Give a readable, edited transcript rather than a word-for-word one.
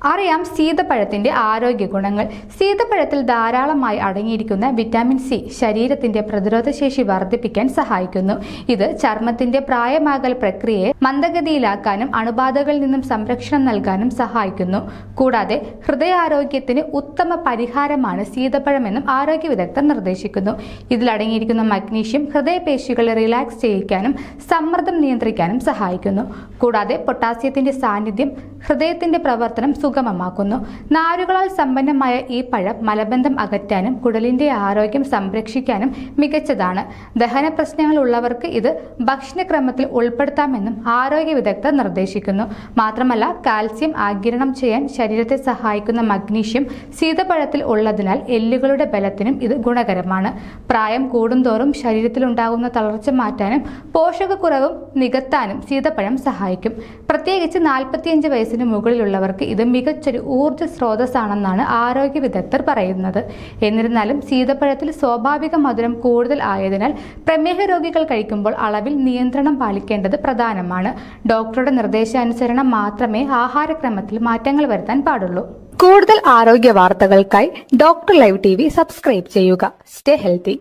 അറിയാം സീതപ്പഴത്തിന്റെ ആരോഗ്യ ഗുണങ്ങൾ. സീതപ്പഴത്തിൽ ധാരാളമായി അടങ്ങിയിരിക്കുന്ന വിറ്റാമിൻ സി ശരീരത്തിന്റെ പ്രതിരോധശേഷി വർദ്ധിപ്പിക്കാൻ സഹായിക്കുന്നു. ഇത് ചർമ്മത്തിന്റെ പ്രായമാകൽ പ്രക്രിയയെ മന്ദഗതിയിലാക്കാനും അണുബാധകളിൽ നിന്നും സംരക്ഷണം നൽകാനും സഹായിക്കുന്നു. കൂടാതെ ഹൃദയാരോഗ്യത്തിന് ഉത്തമ പരിഹാരമാണ് സീതപ്പഴമെന്നും ആരോഗ്യ വിദഗ്ധർ നിർദ്ദേശിക്കുന്നു. ഇതിലടങ്ങിയിരിക്കുന്ന മഗ്നീഷ്യം ഹൃദയപേശികളെ റിലാക്സ് ചെയ്യിക്കാനും സമ്മർദ്ദം നിയന്ത്രിക്കാനും സഹായിക്കുന്നു. കൂടാതെ പൊട്ടാസ്യത്തിന്റെ സാന്നിധ്യം ഹൃദയത്തിന്റെ പ്രവർത്തനം സുഗമമാക്കുന്നു. നാരുകളാൽ സമ്പന്നമായ ഈ പഴം മലബന്ധം അകറ്റാനും കുടലിന്റെ ആരോഗ്യം സംരക്ഷിക്കാനും മികച്ചതാണ്. ദഹന പ്രശ്നങ്ങൾ ഉള്ളവർക്ക് ഇത് ഭക്ഷണക്രമത്തിൽ ഉൾപ്പെടുത്താമെന്നും ആരോഗ്യ വിദഗ്ധർ നിർദ്ദേശിക്കുന്നു. മാത്രമല്ല കാൽസ്യം ആഗിരണം ചെയ്യാൻ ശരീരത്തെ സഹായിക്കുന്ന മഗ്നീഷ്യം സീതപ്പഴത്തിൽ ഉള്ളതിനാൽ എല്ലുകളുടെ ബലത്തിനും ഇത് ഗുണകരമാണ്. പ്രായം കൂടുന്തോറും ശരീരത്തിലുണ്ടാകുന്ന തളർച്ച മാറ്റാനും പോഷകക്കുറവും നികത്താനും സീതപ്പഴം സഹായിക്കും. പ്രത്യേകിച്ച് 45 വയസ്സിന് മുകളിലുള്ളവർക്ക് ഇത് മികച്ചൊരു ഊർജ്ജ സ്രോതസ്സാണെന്നാണ് ആരോഗ്യ വിദഗ്ധർ പറയുന്നത്. എന്നിരുന്നാലും സീതപ്പഴത്തിൽ സ്വാഭാവിക മധുരം കൂടുതൽ ആയതിനാൽ പ്രമേഹ രോഗികൾ കഴിക്കുമ്പോൾ അളവിൽ നിയന്ത്രണം പാലിക്കേണ്ടത് പ്രധാനമാണ്. ഡോക്ടറുടെ നിർദ്ദേശാനുസരണം മാത്രമേ ആഹാരക്രമത്തിൽ മാറ്റങ്ങൾ വരുത്താൻ പാടുള്ളൂ. കൂടുതൽ ആരോഗ്യ വാർത്തകൾക്കായി ഡോക്ടർ ലൈവ് TV സബ്സ്ക്രൈബ് ചെയ്യുക. Stay healthy.